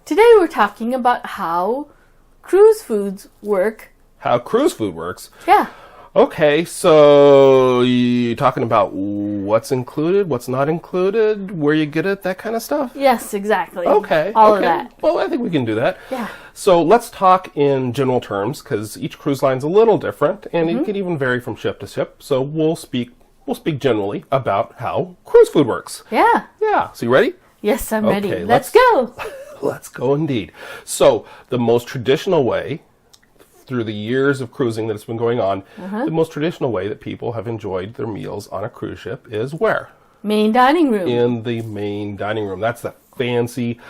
Today we're talking about how cruise foods work. How cruise food works? Yeah. Okay, so you're talking about what's included, what's not included, where you get it, that kind of stuff? Yes, exactly. Okay. All of that. Well, I think we can do that. Yeah. So let's talk in general terms, because each cruise line's a little different, and it can even vary from ship to ship. So we'll speak generally about how cruise food works. Yeah. Yeah. So you ready? Yes, I'm ready. Okay, Let's go. Let's go indeed. So the most traditional way, through the years of cruising that has been going on, the most traditional way that people have enjoyed their meals on a cruise ship is where? Main dining room. In the main dining room. That's the fancy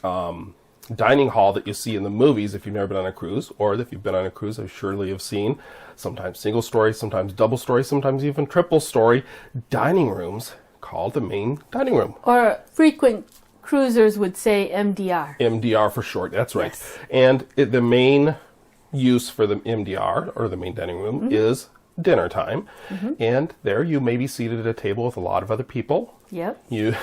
dining hall that you see in the movies if you've never been on a cruise, or if you've been on a cruise, I surely have seen sometimes single story, sometimes double story, sometimes even triple story dining rooms called the main dining room. Or frequent cruisers would say MDR. MDR for short, that's right. Yes. And the main use for the MDR, or the main dining room, is dinner time. And there you may be seated at a table with a lot of other people. Yep. You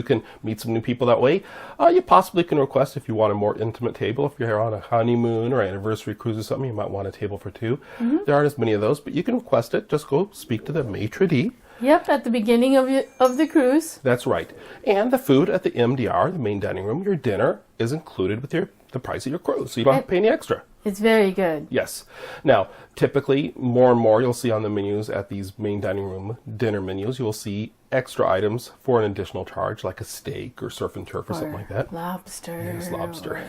can meet some new people that way. You possibly can request, if you want a more intimate table, if you're on a honeymoon or anniversary cruise or something, you might want a table for two. There aren't as many of those, but you can request it. Just go speak to the maitre d'. Yep, at the beginning of the cruise. That's right. And the food at the MDR, the main dining room, your dinner, is included with the price of your cruise, so you don't have to pay any extra. It's very good. Yes. Now, typically, more and more you'll see on the menus at these main dining room dinner menus, you'll see extra items for an additional charge, like a steak or surf and turf or something like that. Lobster. Yes, lobster.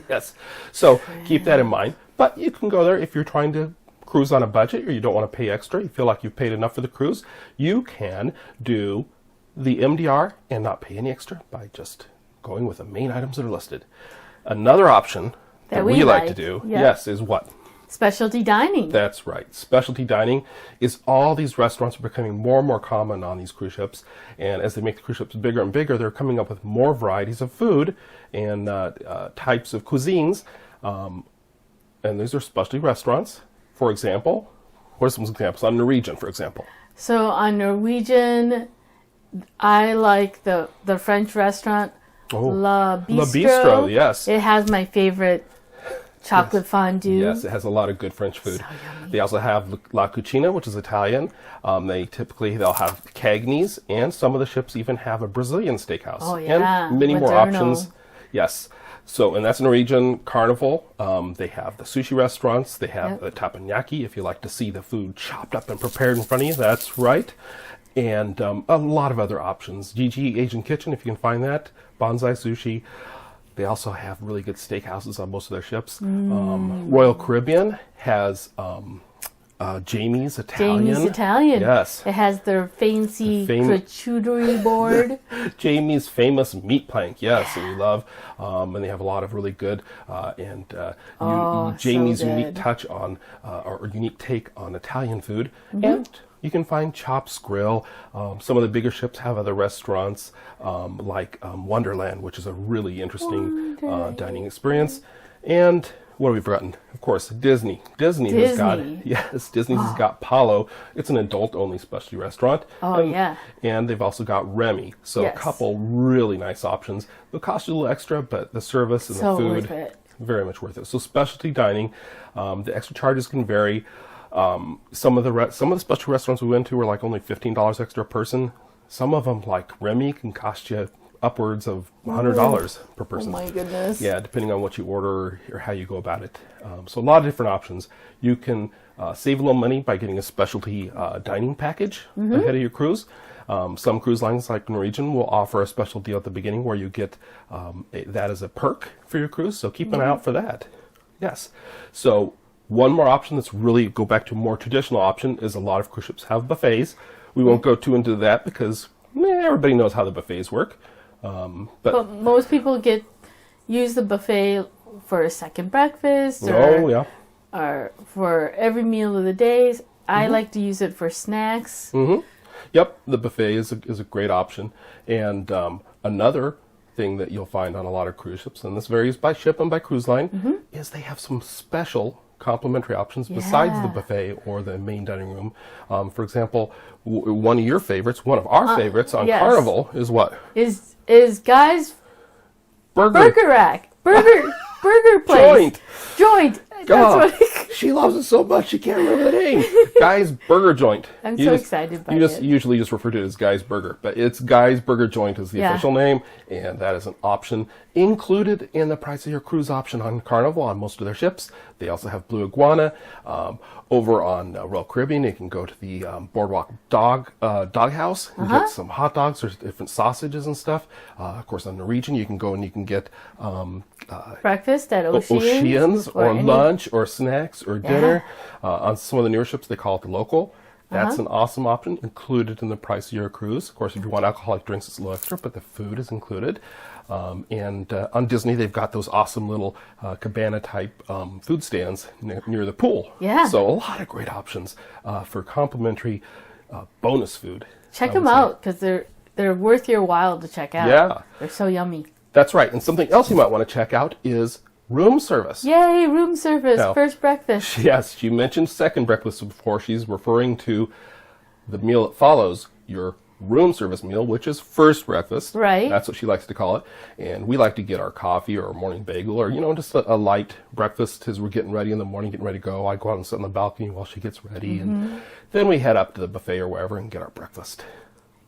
Yes. So keep that in mind. But you can go there if you're trying to cruise on a budget, or you don't want to pay extra, you feel like you've paid enough for the cruise, you can do the MDR and not pay any extra by just going with the main items that are listed. Another option that we like to do, yes, is what? Specialty dining. That's right. Specialty dining is all these restaurants are becoming more and more common on these cruise ships, and as they make the cruise ships bigger and bigger, they're coming up with more varieties of food and types of cuisines, and these are specialty restaurants. For example, what are some examples? On Norwegian, for example. So on Norwegian, I like the French restaurant, La Bistro. La Bistro, yes. It has my favorite chocolate fondue. Yes, it has a lot of good French food. So yummy. They also have La Cucina, which is Italian. They'll have Cagney's, and some of the ships even have a Brazilian steakhouse. Oh, yeah. And many more Moderno. options. Yes. So, and that's Norwegian Carnival. They have the sushi restaurants. They have the teppanyaki, if you like to see the food chopped up and prepared in front of you. That's right. And a lot of other options. GG Asian Kitchen, if you can find that. Bonsai Sushi. They also have really good steakhouses on most of their ships. Royal Caribbean has Jamie's Italian. Jamie's Italian. Yes. It has their fancy charcuterie board. Jamie's famous meat plank, yes, that we love. And they have a lot of really good Jamie's so unique good. touch on, or unique take on Italian food. And you can find Chops Grill. Some of the bigger ships have other restaurants, like Wonderland, which is a really interesting dining experience. And what have we forgotten? Of course, Disney. Disney's has got Palo. It's an adult-only specialty restaurant. And they've also got Remy. So a couple really nice options. They'll cost you a little extra, but the service and the food, worth it. Very much worth it. So specialty dining, the extra charges can vary. Some of the specialty restaurants we went to were like only $15 extra a person. Some of them, like Remy, can cost you upwards of $100 per person. Oh my goodness. Yeah, depending on what you order or how you go about it. So a lot of different options. You can save a little money by getting a specialty dining package ahead of your cruise. Some cruise lines like Norwegian will offer a special deal at the beginning where you get that as a perk for your cruise. So keep an eye out for that. Yes. So one more option that's really go back to a more traditional option is a lot of cruise ships have buffets. We won't go too into that because everybody knows how the buffets work. But most people use the buffet for a second breakfast or for every meal of the day. I like to use it for snacks. Yep, the buffet is a great option. And another thing that you'll find on a lot of cruise ships, and this varies by ship and by cruise line, is they have some special complimentary options besides the buffet or the main dining room. For example, one of our favorites on Carnival is what? Is guys Burger rack. Burger place. Joint. God, she loves it so much she can't remember the name. Guy's Burger Joint. I'm so excited by it. You usually just refer to it as Guy's Burger, but it's Guy's Burger Joint is the official name, and that is an option included in the price of your cruise option on Carnival on most of their ships. They also have Blue Iguana. Over on Royal Caribbean, you can go to the Boardwalk Dog House and get some hot dogs. There's different sausages and stuff. Of course, on Norwegian, you can go and you can get breakfast at Oceans or lunch or snacks or dinner. On some of the newer ships, they call it the local. That's an awesome option included in the price of your cruise. Of course, if you want alcoholic drinks, it's a little extra, but the food is included. And on Disney, they've got those awesome little cabana-type food stands near the pool. Yeah. So a lot of great options for complimentary bonus food. Check them out because they're worth your while to check out. Yeah. They're so yummy. That's right. And something else you might want to check out is room service. Yay, room service. Now, first breakfast. Yes, she mentioned second breakfast before. She's referring to the meal that follows your room service meal, which is first breakfast. Right. That's what she likes to call it. And we like to get our coffee or a morning bagel or, just a light breakfast as we're getting ready in the morning, getting ready to go. I go out and sit on the balcony while she gets ready. And then we head up to the buffet or wherever and get our breakfast.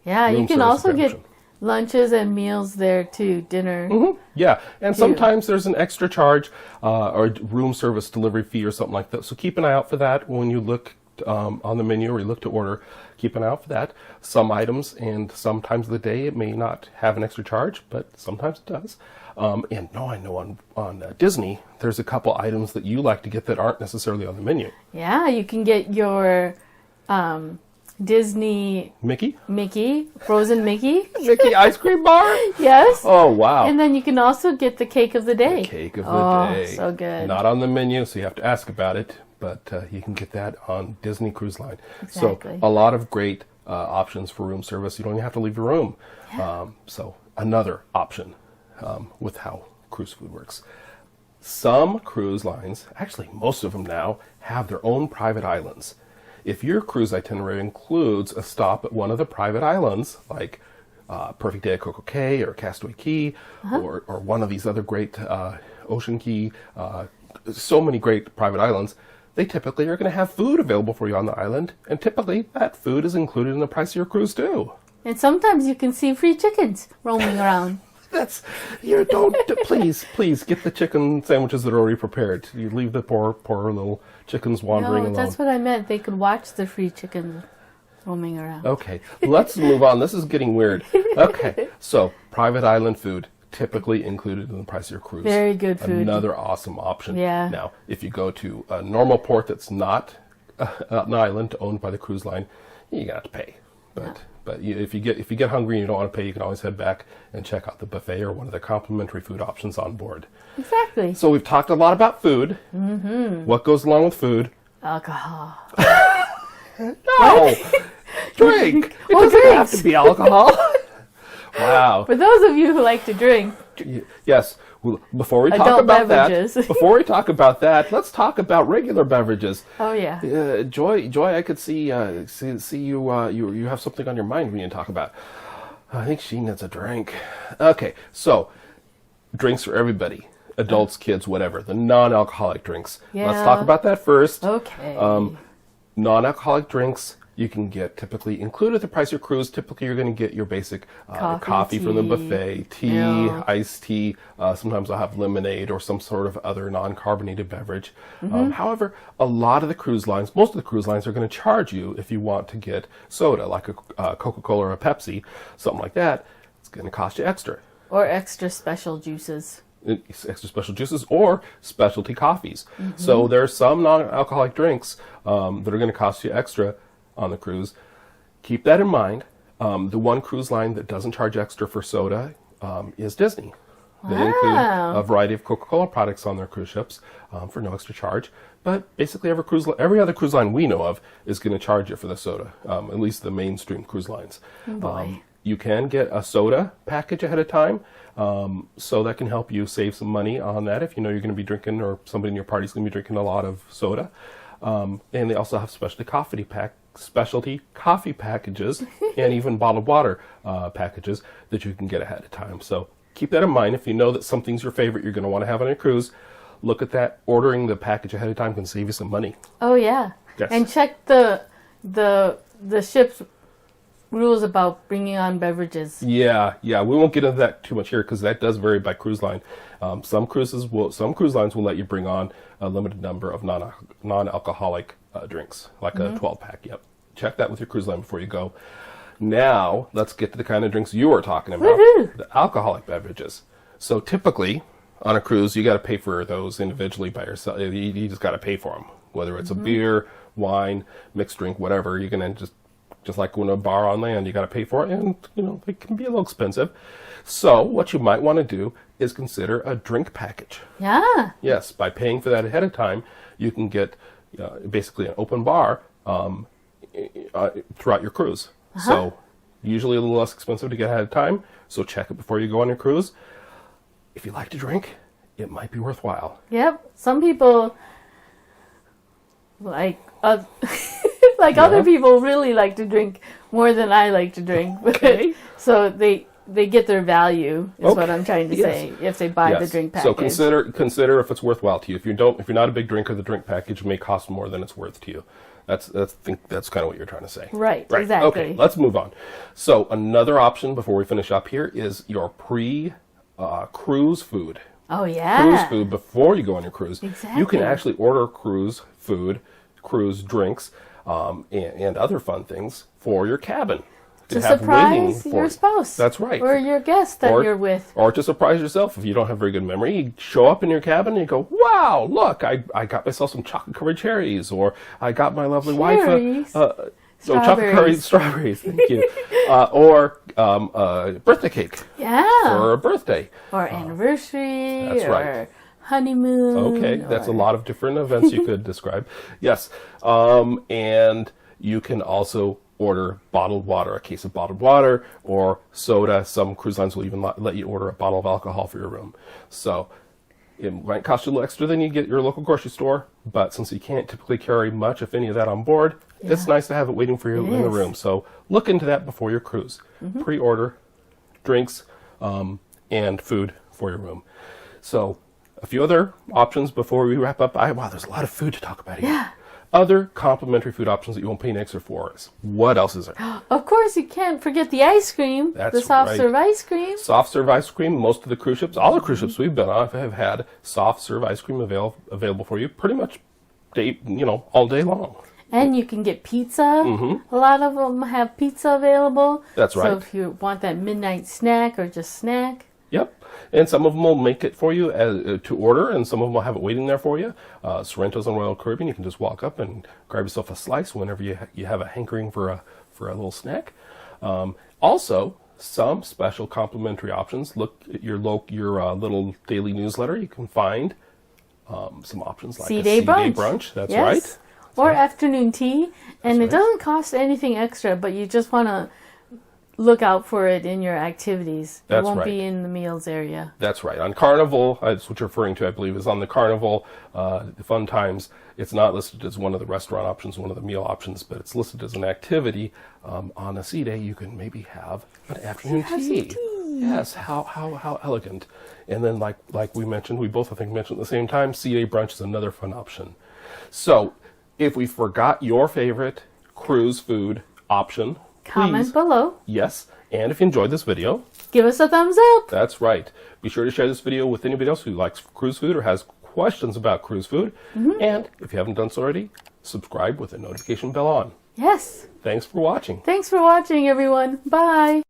Yeah, you can also get lunches and meals there too, dinner. Yeah, and sometimes there's an extra charge or room service delivery fee or something like that. So keep an eye out for that when you look on the menu or you look to order. Keep an eye out for that. Some items and some times of the day it may not have an extra charge, but sometimes it does. And I know on Disney, there's a couple items that you like to get that aren't necessarily on the menu. Yeah, you can get your Disney Mickey, frozen Mickey ice cream bar. Yes. Oh wow! And then you can also get the cake of the day. The cake of the day. So good. Not on the menu, so you have to ask about it. But you can get that on Disney Cruise Line. Exactly. So a lot of great options for room service. You don't even have to leave your room. Yeah. So another option with how cruise food works. Some cruise lines, actually most of them now, have their own private islands. If your cruise itinerary includes a stop at one of the private islands, like Perfect Day at Coco Cay or Castaway Cay, or one of these other great Ocean Key, so many great private islands, they typically are going to have food available for you on the island, and typically that food is included in the price of your cruise too. And sometimes you can see free chickens roaming around. Please get the chicken sandwiches that are already prepared. You leave the poor little chickens wandering alone. That's what I meant. They could watch the free chickens roaming around. Okay, let's move on. This is getting weird. Okay, so private island food typically included in the price of your cruise. Very good food. Another awesome option. Yeah. Now, if you go to a normal port that's not an island owned by the cruise line, you got to pay. But if you get hungry and you don't want to pay, you can always head back and check out the buffet or one of the complimentary food options on board. Exactly. So we've talked a lot about food. Mm-hmm. What goes along with food? Alcohol. No! Drink! It doesn't have to be alcohol. Wow. For those of you who like to drink. Yes. Well, before we talk about that, let's talk about regular beverages. Oh yeah. Joy, I could see you you have something on your mind when you talk about. I think she needs a drink. Okay, so drinks for everybody, adults, kids, whatever. The non-alcoholic drinks. Yeah. Let's talk about that first. Okay. Non-alcoholic drinks you can get typically included the price of your cruise. Typically, you're going to get your basic coffee from the buffet, tea, iced tea. Sometimes I'll have lemonade or some sort of other non-carbonated beverage. However, a lot of the cruise lines, most of the cruise lines are going to charge you if you want to get soda, like a Coca-Cola or a Pepsi, something like that. It's going to cost you extra. Or extra special juices. Extra special juices or specialty coffees. So there are some non-alcoholic drinks that are going to cost you extra on the cruise. Keep that in mind. The one cruise line that doesn't charge extra for soda is Disney. They include a variety of Coca-Cola products on their cruise ships for no extra charge. But basically every other cruise line we know of is going to charge you for the soda, at least the mainstream cruise lines. You can get a soda package ahead of time, so that can help you save some money on that if you know you're going to be drinking or somebody in your party is going to be drinking a lot of soda. And they also have specialty coffee packages and even bottled water packages that you can get ahead of time. So keep that in mind. If you know that something's your favorite, you're going to want to have on your cruise, look at that. Ordering the package ahead of time can save you some money. Oh, yeah. Yes. And check the ship's rules about bringing on beverages. Yeah. We won't get into that too much here because that does vary by cruise line. Some cruise lines will let you bring on a limited number of non-alcoholic drinks, like a 12-pack. Yep. Check that with your cruise line before you go. Now, let's get to the kind of drinks you were talking about, the alcoholic beverages. So typically, on a cruise, you got to pay for those individually by yourself. You just got to pay for them, whether it's a beer, wine, mixed drink, whatever. You're going to just like going to a bar on land, you got to pay for it, and it can be a little expensive. So what you might want to do is consider a drink package. Yeah. Yes, by paying for that ahead of time, you can get basically an open bar throughout your cruise. So usually a little less expensive to get ahead of time. So check it before you go on your cruise. If you like to drink, it might be worthwhile. Yep. Some people like other people really like to drink more than I like to drink. Okay. So they get their value is what I'm trying to say if they buy the drink package. So consider if it's worthwhile to you. If you're not a big drinker, the drink package may cost more than it's worth to you. I think that's kind of what you're trying to say. Right. Exactly. Okay, let's move on. So another option before we finish up here is your cruise food. Oh, yeah. Cruise food before you go on your cruise. Exactly. You can actually order cruise food, cruise drinks, and other fun things for your cabin. To surprise your spouse. That's right. Or your guest that you're with. Or to surprise yourself if you don't have very good memory. You show up in your cabin and you go, wow, look, I got myself some chocolate-covered cherries. Or I got my lovely wife chocolate-covered strawberries. Thank you. Or birthday cake. Yeah. For a birthday. Or anniversary. That's right. Or honeymoon. Okay, that's a lot of different events you could describe. Yes. And you can also order bottled water, a case of bottled water, or soda. Some cruise lines will even let you order a bottle of alcohol for your room. So it might cost you a little extra than you get at your local grocery store, but since you can't typically carry much, if any of that on board, it's nice to have it waiting for you in the room. So look into that before your cruise. Pre-order drinks and food for your room. So a few other options before we wrap up. Wow, there's a lot of food to talk about here. Yeah. Other complimentary food options that you won't pay an extra for is, what else is there? Of course, you can't forget the ice cream. That's the soft right. serve ice cream. Soft serve ice cream. Most of the cruise ships, all the cruise ships we've been on, have had soft serve ice cream available for you pretty much all day long. And you can get pizza. A lot of them have pizza available. That's right. So if you want that midnight snack or just snack. Yep. And some of them will make it for you to order, and some of them will have it waiting there for you. Sorrento's on Royal Caribbean, you can just walk up and grab yourself a slice whenever you have a hankering for a little snack. Also, some special complimentary options. Look at your little daily newsletter. You can find some options like sea-day brunch. That's right. Or afternoon tea. And it doesn't cost anything extra, but you just want to look out for it in your activities. It won't be in the meals area. That's right. On Carnival, that's what you're referring to, I believe, is on the Carnival, the Fun Times. It's not listed as one of the restaurant options, one of the meal options, but it's listed as an activity. On a sea day, you can maybe have an afternoon tea. Yes, how elegant. And then, like we mentioned, we both, I think, mentioned at the same time, sea day brunch is another fun option. So, if we forgot your favorite cruise food option, comment below. Yes, and if you enjoyed this video, give us a thumbs up. That's right. Be sure to share this video with anybody else who likes cruise food or has questions about cruise food. And if you haven't done so already, subscribe with the notification bell on. Yes. Thanks for watching. Thanks for watching, everyone. Bye.